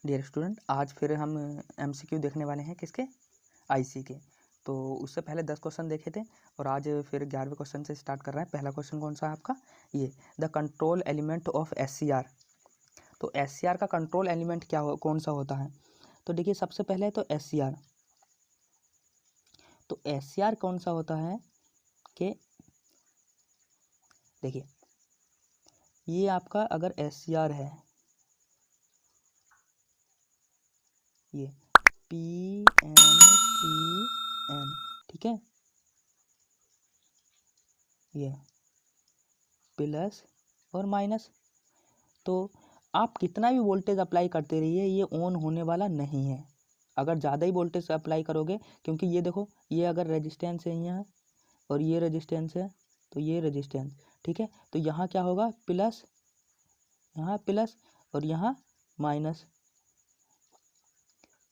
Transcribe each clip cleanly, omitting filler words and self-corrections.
Dear student, आज फिर हम एमसीक्यू देखने वाले हैं किसके, आईसी के। तो उससे पहले 10 क्वेश्चन देखे थे और आज फिर 11वें क्वेश्चन से स्टार्ट कर रहे हैं। पहला क्वेश्चन कौन सा है आपका, ये the control element of SCR. तो एससीआर का कंट्रोल एलिमेंट कौन सा होता है। तो देखिए सबसे पहले तो एससीआर, तो एससीआर कौन सा होता है कि देखिए ये आपका अगर एससीआर है, ये PNPN, ठीक है, ये प्लस और माइनस। तो आप कितना भी वोल्टेज अप्लाई करते रहिए, ये ऑन होने वाला नहीं है अगर ज़्यादा ही वोल्टेज अप्लाई करोगे, क्योंकि ये देखो ये अगर रेजिस्टेंस है यहाँ और ये रेजिस्टेंस है, तो ये रेजिस्टेंस, ठीक है, तो यहाँ क्या होगा प्लस, यहाँ प्लस और यहाँ माइनस,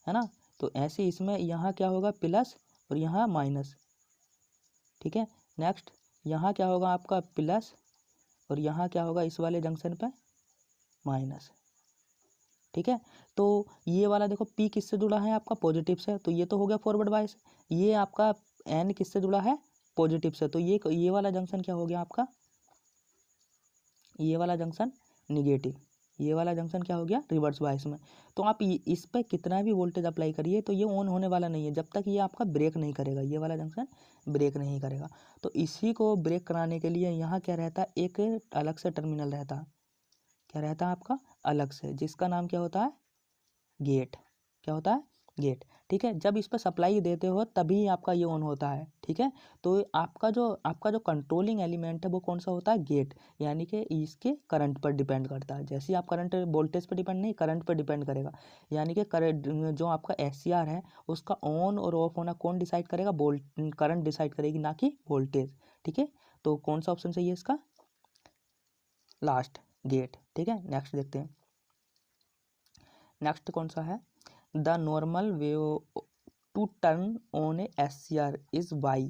है ना। तो ऐसे इसमें यहाँ क्या होगा प्लस और यहाँ माइनस, ठीक है। नेक्स्ट यहाँ क्या होगा आपका प्लस और यहाँ क्या होगा इस वाले जंक्शन पे माइनस, ठीक है। तो ये वाला देखो P किससे जुड़ा है आपका पॉजिटिव से, तो ये तो हो गया फॉरवर्ड बायस। ये आपका N किससे जुड़ा है पॉजिटिव से, तो ये वाला जंक्शन क्या हो गया आपका, ये वाला जंक्शन निगेटिव, ये वाला जंक्शन क्या हो गया रिवर्स बायस में। तो आप इस पे कितना भी वोल्टेज अप्लाई करिए तो ये ऑन होने वाला नहीं है जब तक ये आपका ब्रेक नहीं करेगा, ये वाला जंक्शन ब्रेक नहीं करेगा। तो इसी को ब्रेक कराने के लिए यहाँ क्या रहता है, एक अलग से टर्मिनल रहता है, क्या रहता है आपका अलग से, जिसका नाम क्या होता है गेट, क्या होता है गेट, ठीक है। जब इस पर सप्लाई देते हो तभी आपका ये ऑन होता है, ठीक है। तो आपका जो कंट्रोलिंग एलिमेंट है वो कौन सा होता है गेट, यानी कि इसके करंट पर डिपेंड करता है। जैसे आप करंट वोल्टेज पर डिपेंड नहीं, करंट पर डिपेंड करेगा, यानी कि करंट जो आपका एससीआर है उसका ऑन और ऑफ होना कौन डिसाइड करेगा, करंट डिसाइड करेगी ना कि वोल्टेज, ठीक है। तो कौन सा ऑप्शन सही है इसका, लास्ट गेट, ठीक है। नेक्स्ट देखते हैं, नेक्स्ट कौन सा है, the normal way to turn on a SCR is why,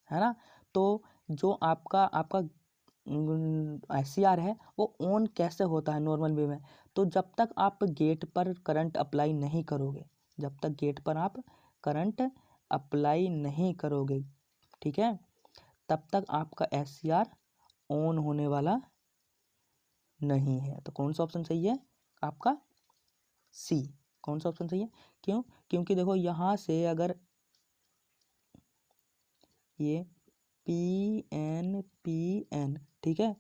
है ना। तो जो आपका एससीआर है वो ऑन कैसे होता है नॉर्मल वे में, तो जब तक आप गेट पर करंट अप्लाई नहीं करोगे, जब तक गेट पर आप करंट अप्लाई नहीं करोगे, ठीक है, तब तक आपका एससीआर ऑन होने वाला नहीं है। तो कौन सा ऑप्शन सही है आपका सी, कौन सा ऑप्शन सही है, क्यों, क्योंकि देखो यहाँ से अगर ये PNPN, ठीक है,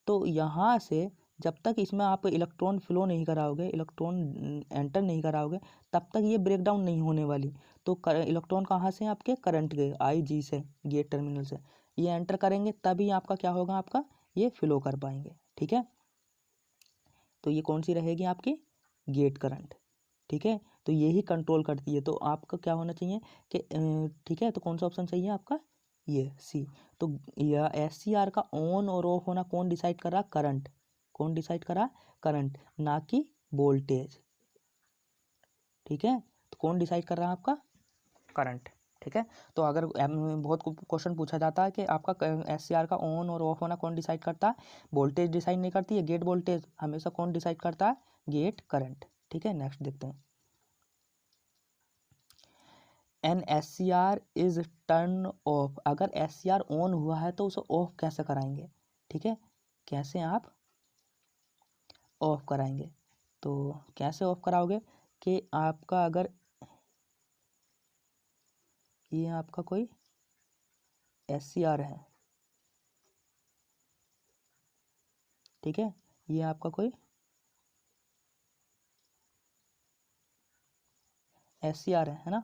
तो यहाँ से जब तक इसमें आप इलेक्ट्रॉन फ्लो नहीं कराओगे, इलेक्ट्रॉन एंटर नहीं कराओगे, तब तक ये ब्रेक डाउन नहीं होने वाली। तो इलेक्ट्रॉन कहाँ से आपके करंट के IG से, गेट टर्मिनल से ये एंटर करेंगे तभी आपका क्या होगा, आपका ये फ्लो कर पाएंगे, ठीक है। तो ये कौन सी रहेगी आपकी गेट करंट, ठीक है। तो यही कंट्रोल करती है। तो आपका क्या होना चाहिए कि ठीक है, तो कौन सा ऑप्शन सही है आपका ये सी। तो यह एससीआर का ऑन और ऑफ होना कौन डिसाइड कर रहा, करंट, कौन डिसाइड कर रहा, करंट, ना कि वोल्टेज, ठीक है। तो कौन डिसाइड कर रहा है आपका करंट, ठीक है। तो अगर बहुत क्वेश्चन पूछा जाता है कि आपका एससीआर का ऑन और ऑफ होना कौन डिसाइड करता है, वोल्टेज डिसाइड नहीं करती है गेट वोल्टेज, हमेशा कौन डिसाइड करता है गेट करंट, ठीक है। नेक्स्ट देखते हैं, an SCR is turn off, अगर एससीआर ऑन हुआ है तो उसे ऑफ कैसे कराएंगे, ठीक है, कैसे आप ऑफ कराएंगे। तो कैसे ऑफ कराओगे कि आपका अगर ये आपका कोई एससीआर है, ठीक है, ये आपका कोई एससीआर है ना।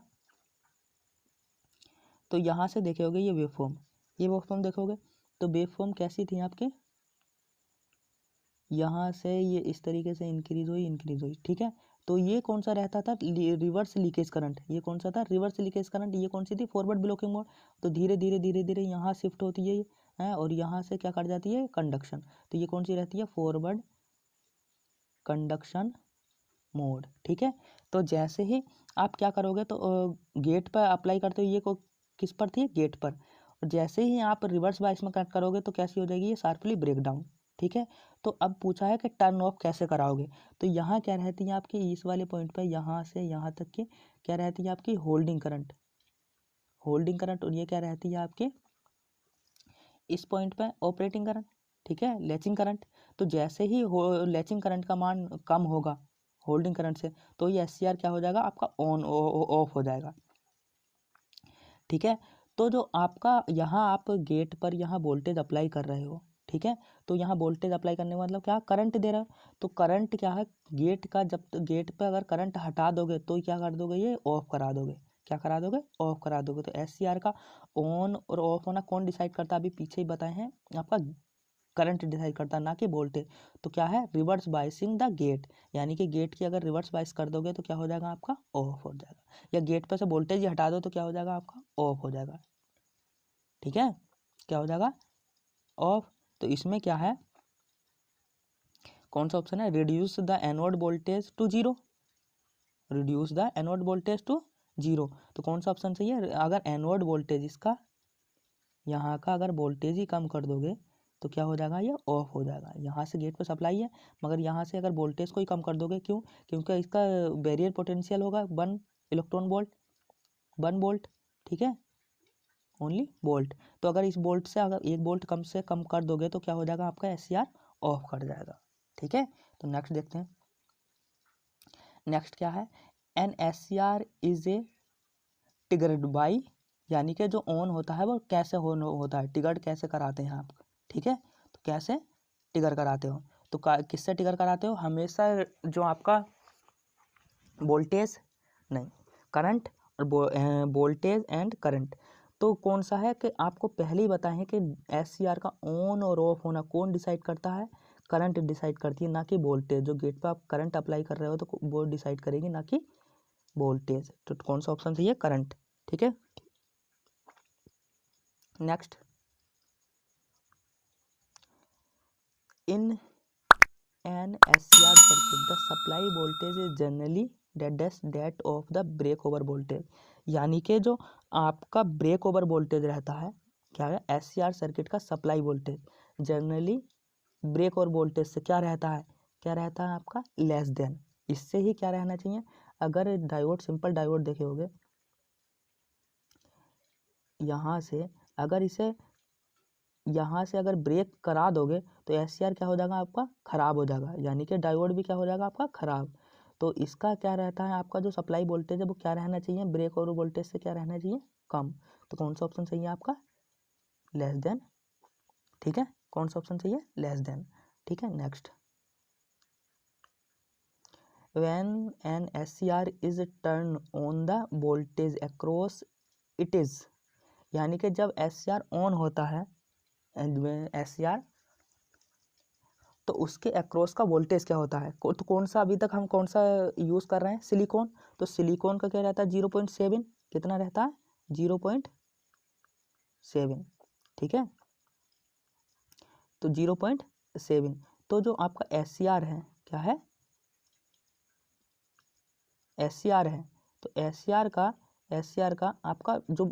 तो यहाँ से देखोगे ये वेवफॉर्म, ये वेवफॉर्म देखोगे तो वेवफॉर्म कैसी थी आपके, यहाँ से ये इस तरीके से इंक्रीज हुई, ठीक है। तो ये कौन सा रहता था रिवर्स लीकेज करंट, ये कौन सा था रिवर्स लीकेज करंट, ये कौन सी थी फॉरवर्ड ब्लॉकिंग मोड। तो धीरे धीरे धीरे धीरे यहाँ शिफ्ट होती है और यहाँ से क्या कर जाती है कंडक्शन, तो ये कौन सी रहती है फॉरवर्ड कंडक्शन मोड, ठीक है। तो जैसे ही आप क्या करोगे तो गेट पर अप्लाई करते हो, ये किस पर थी गेट पर, और जैसे ही आप रिवर्स बायस में कनेक्ट करोगे तो कैसी हो जाएगी ये शार्पली ब्रेक डाउन, ठीक है। तो अब पूछा है कि टर्न ऑफ कैसे कराओगे, तो यहाँ क्या रहती है आपकी इस वाले पॉइंट पे यहाँ से यहाँ तक की क्या रहती है आपकी होल्डिंग करंट, होल्डिंग करंट, और ये क्या रहती है आपके इस पॉइंट पे ऑपरेटिंग करंट, ठीक है, लैचिंग करंट। तो जैसे ही लैचिंग करंट का मान कम होगा होल्डिंग करंट से, तो ये SCR क्या हो जाएगा आपका ऑन ऑफ हो जाएगा, ठीक है। तो जो आपका यहाँ आप गेट पर यहाँ वोल्टेज अप्लाई कर रहे हो, ठीक है, तो यहाँ वोल्टेज अप्लाई करने का मतलब क्या, करंट दे रहा हो, तो करंट क्या है गेट का, जब गेट पे अगर करंट हटा दोगे तो क्या कर दोगे, ये ऑफ करा दोगे, क्या करा दोगे, ऑफ करा दोगे। तो SCR का ऑन और ऑफ होना कौन डिसाइड करता है, अभी पीछे ही बताए हैं आपका करंट डिसाइड करता है, ना कि वोल्टेज। तो क्या है रिवर्स बाइसिंग द गेट, यानी कि गेट की अगर रिवर्स बाइस कर दोगे तो क्या हो जाएगा आपका ऑफ हो जाएगा, या गेट पर से वोल्टेज ही हटा दो तो क्या हो जाएगा आपका ऑफ हो जाएगा, ठीक है, क्या हो जाएगा ऑफ। तो इसमें क्या है, कौन सा ऑप्शन है, reduce the anode voltage to zero, reduce the anode voltage to zero. तो कौन सा ऑप्शन सही है, अगर एनोड वोल्टेज इसका यहाँ का अगर वोल्टेज ही कम कर दोगे तो क्या हो जाएगा, ये ऑफ हो जाएगा। यहाँ से गेट पर सप्लाई है, मगर यहाँ से अगर वोल्टेज को ही कम कर दोगे, क्यों, क्योंकि इसका बैरियर पोटेंशियल होगा 1 इलेक्ट्रॉन वोल्ट, 1 वोल्ट, ठीक है, ओनली वोल्ट। तो अगर इस वोल्ट से अगर 1 वोल्ट कम से कम कर दोगे तो क्या हो जाएगा आपका SCR ऑफ कर जाएगा, ठीक है। तो नेक्स्ट देखते हैं, नेक्स्ट क्या है, an SCR is a triggered by, यानी कि जो ऑन होता है वो कैसे ऑन होता है, टिगर्ड कैसे कराते हैं आप, ठीक है, तो कैसे टिगर कराते हो, तो किससे टिगर कराते हो, हमेशा जो आपका वोल्टेज नहीं करंट, और वोल्टेज एंड करंट, तो कौन सा है कि आपको पहले ही बताए हैं कि SCR का ऑन और ऑफ होना कौन डिसाइड करता है, करंट डिसाइड करती है, ना कि वोल्टेज। जो गेट पे आप करंट अप्लाई कर रहे हो तो वो डिसाइड करेगी, ना कि वोल्टेज। तो कौन सा ऑप्शन सही है, करंट, ठीक है। Next, in an SCR circuit the supply voltage is generally that of the break over voltage, यानी कि जो आपका ब्रेक ओवर वोल्टेज रहता है, क्या है SCR सर्किट का supply voltage generally break over voltage से क्या रहता है, क्या रहता है आपका लेस देन, इससे ही क्या रहना चाहिए। अगर डायोड सिंपल डायोड देखे होगे, यहाँ से अगर इसे यहाँ से अगर ब्रेक करा दोगे तो SCR क्या हो जाएगा आपका ख़राब हो जाएगा, यानी कि डायोड भी क्या हो जाएगा आपका ख़राब। तो इसका क्या रहता है, आपका जो सप्लाई वोल्टेज है वो क्या रहना चाहिए, ब्रेक और वोल्टेज से क्या रहना चाहिए, कम। तो कौन सा ऑप्शन सही है आपका, लेस देन, ठीक है, कौन सा ऑप्शन सही है, लेस देन, ठीक है। Next, when an SCR is turn on the voltage across it is, यानी कि जब SCR ऑन होता है, SCR तो उसके अक्रॉस का वोल्टेज क्या होता है, तो कौन सा अभी तक हम कौन सा यूज़ कर रहे हैं, सिलिकॉन, तो सिलिकॉन का क्या रहता है 0.7, कितना रहता है 0.7, ठीक है, तो 0.7। तो जो आपका SCR है क्या है, SCR है, तो SCR का आपका जो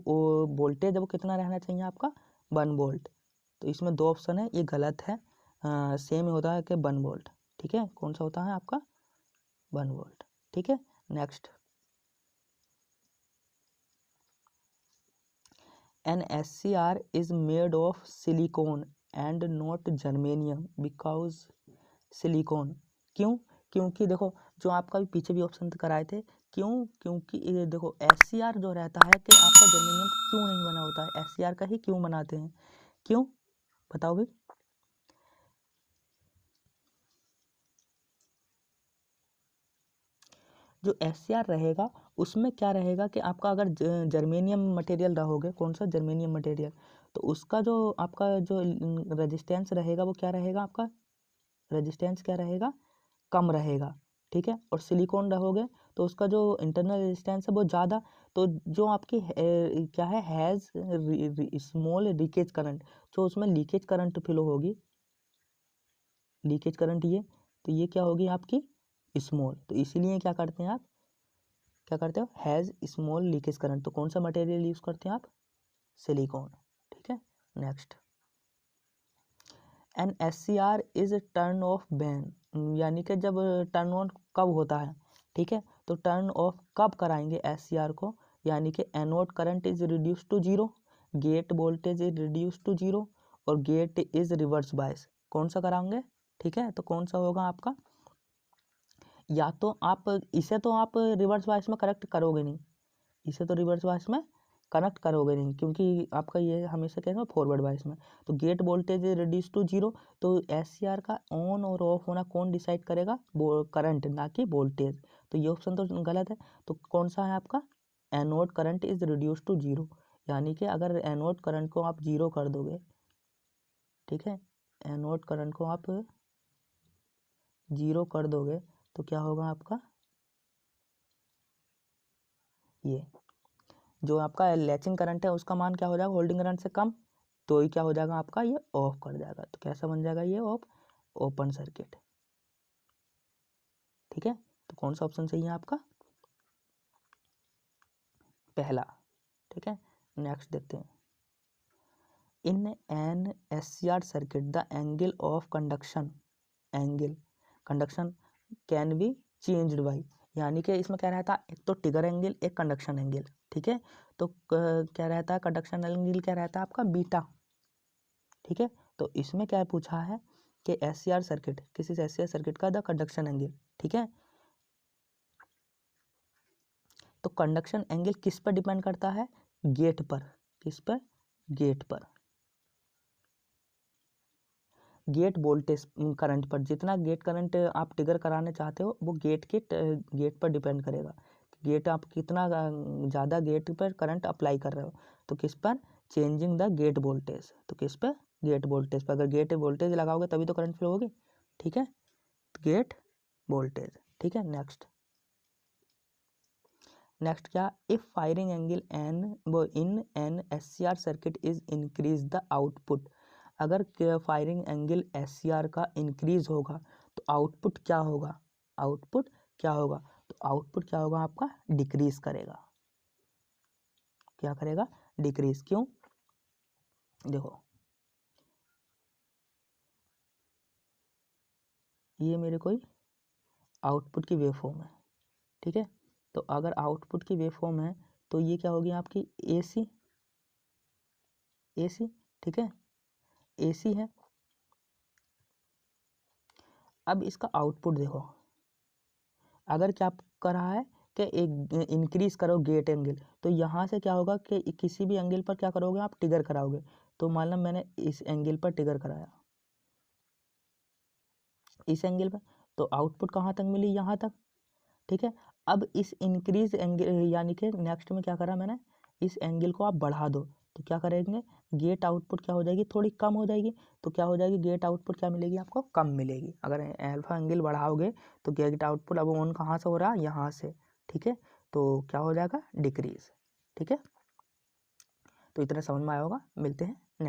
वोल्टेज है वो कितना रहना चाहिए आपका 1 वोल्ट। तो इसमें 2 ऑप्शन है, ये गलत है, सेम होता है कि 1 वोल्ट, ठीक है, कौन सा होता है आपका 1 वोल्ट, ठीक है। Next, an SCR is made of silicon and not germanium because silicon, क्यों, क्योंकि देखो जो आपका भी पीछे भी ऑप्शन कराए थे, क्यों, क्योंकि ये देखो SCR जो रहता है कि आपका जर्मेनियम क्यों नहीं बना होता है, SCR का ही क्यों बनाते हैं, क्यों बताओ भाई। जो SCR रहेगा उसमें क्या रहेगा कि आपका अगर जर्मेनियम मटेरियल रहोगे, कौन सा जर्मेनियम मटेरियल, तो उसका जो आपका जो रेजिस्टेंस रहेगा वो क्या रहेगा आपका, रेजिस्टेंस क्या रहेगा, कम रहेगा, ठीक है। और सिलिकॉन रहोगे तो उसका जो इंटरनल रेजिस्टेंस है वो ज़्यादा, तो जो आपकी क्या है हैज़ स्मॉल लीकेज करंट, जो उसमें लीकेज करंट फ्लो होगी, लीकेज करंट ये, तो ये क्या होगी आपकी स्मॉल, तो इसीलिए क्या करते हैं आप, क्या करते हो हैज़ स्मॉल लीकेज करंट, तो कौन सा मटेरियल यूज़ करते हैं आप, सिलिकॉन, ठीक है। Next, an SCR is turn off when, यानी कि जब टर्न ऑन कब होता है, ठीक है, तो टर्न ऑफ कब कराएंगे SCR को, यानी कि anode current is reduce to zero, gate voltage is reduce to zero और गेट इज रिवर्स बायस, कौन सा कराएंगे, ठीक है, तो कौन सा होगा आपका, या तो आप इसे तो आप रिवर्स बायस में करेक्ट करोगे नहीं, इसे तो रिवर्स बायस में कनेक्ट करोगे नहीं क्योंकि आपका ये हमेशा कहेंगे फॉरवर्ड बायस में, तो gate voltage reduce to zero, तो SCR का ऑन और ऑफ होना कौन डिसाइड करेगा, वो करंट, ना कि वोल्टेज, तो ये ऑप्शन तो गलत है, तो कौन सा है आपका, anode current is reduce to zero, यानी कि अगर एनोड करंट को आप जीरो कर दोगे, ठीक है, एनोड करंट को आप जीरो कर दोगे तो क्या होगा आपका, ये जो आपका लैचिंग करंट है उसका मान क्या हो जाएगा, होल्डिंग करंट से कम, तो ही क्या हो जाएगा आपका, ये ऑफ कर जाएगा, तो कैसा बन जाएगा ये ऑफ, ओपन सर्किट, ठीक है, तो कौन सा ऑप्शन सही है आपका, पहला, ठीक है। नेक्स्ट देखते हैं, इन an SCR circuit the angle of conduction, angle conduction can be changed by, यानी कि इसमें क्या रहता है, एक तो ट्रिगर एंगल, एक कंडक्शन एंगल, ठीक है, तो क्या रहता है, कंडक्शन एंगल क्या रहता है आपका बीटा, ठीक है, तो इसमें क्या पूछा है कि SCR सर्किट, किसी SCR सर्किट का द कंडक्शन एंगल, ठीक है, तो कंडक्शन एंगल किस पर डिपेंड करता है, गेट पर, किस पर, गेट पर, गेट वोल्टेज करंट पर, जितना गेट करंट आप ट्रिगर कराने चाहते हो वो गेट पर डिपेंड करेगा, गेट आप कितना ज़्यादा गेट पर करंट अप्लाई कर रहे हो, तो किस पर, चेंजिंग द गेट वोल्टेज, तो किस पर, गेट वोल्टेज पर, अगर गेट वोल्टेज लगाओगे तभी तो करंट फ्लो होगी, ठीक है, गेट वोल्टेज, ठीक है। नेक्स्ट क्या, if firing angle in an SCR circuit is increase the output, अगर फायरिंग एंगल SCR का इंक्रीज होगा तो आउटपुट क्या होगा, आउटपुट क्या होगा, तो आउटपुट क्या होगा आपका, डिक्रीज करेगा, क्या करेगा, डिक्रीज, क्यों, देखो ये मेरे कोई आउटपुट की वेवफॉर्म है, ठीक है, तो अगर आउटपुट की वेवफॉर्म है तो ये क्या होगी आपकी AC, ठीक है, AC है, अब इसका आउटपुट देखो, अगर क्या कर रहा है कि एक इंक्रीज करो गेट एंगल, तो यहाँ से क्या होगा कि किसी भी एंगल पर क्या करोगे आप, ट्रिगर कराओगे, तो मान लो मैंने इस एंगल पर ट्रिगर कराया, इस एंगल पर, तो आउटपुट कहाँ तक मिली, यहाँ तक, ठीक है, अब इस इंक्रीज एंगल यानी कि नेक्स्ट में क्या करा मैंने, इस एंगल को आप बढ़ा दो, तो क्या करेंगे, गेट आउटपुट क्या हो जाएगी, थोड़ी कम हो जाएगी, तो क्या हो जाएगी, गेट आउटपुट क्या मिलेगी आपको, कम मिलेगी, अगर अल्फा एंगल बढ़ाओगे तो गेट आउटपुट अब ऑन कहाँ से हो रहा है, यहाँ से, ठीक है, तो क्या हो जाएगा, डिक्रीज, ठीक है, तो इतना समझ में आया होगा, मिलते हैं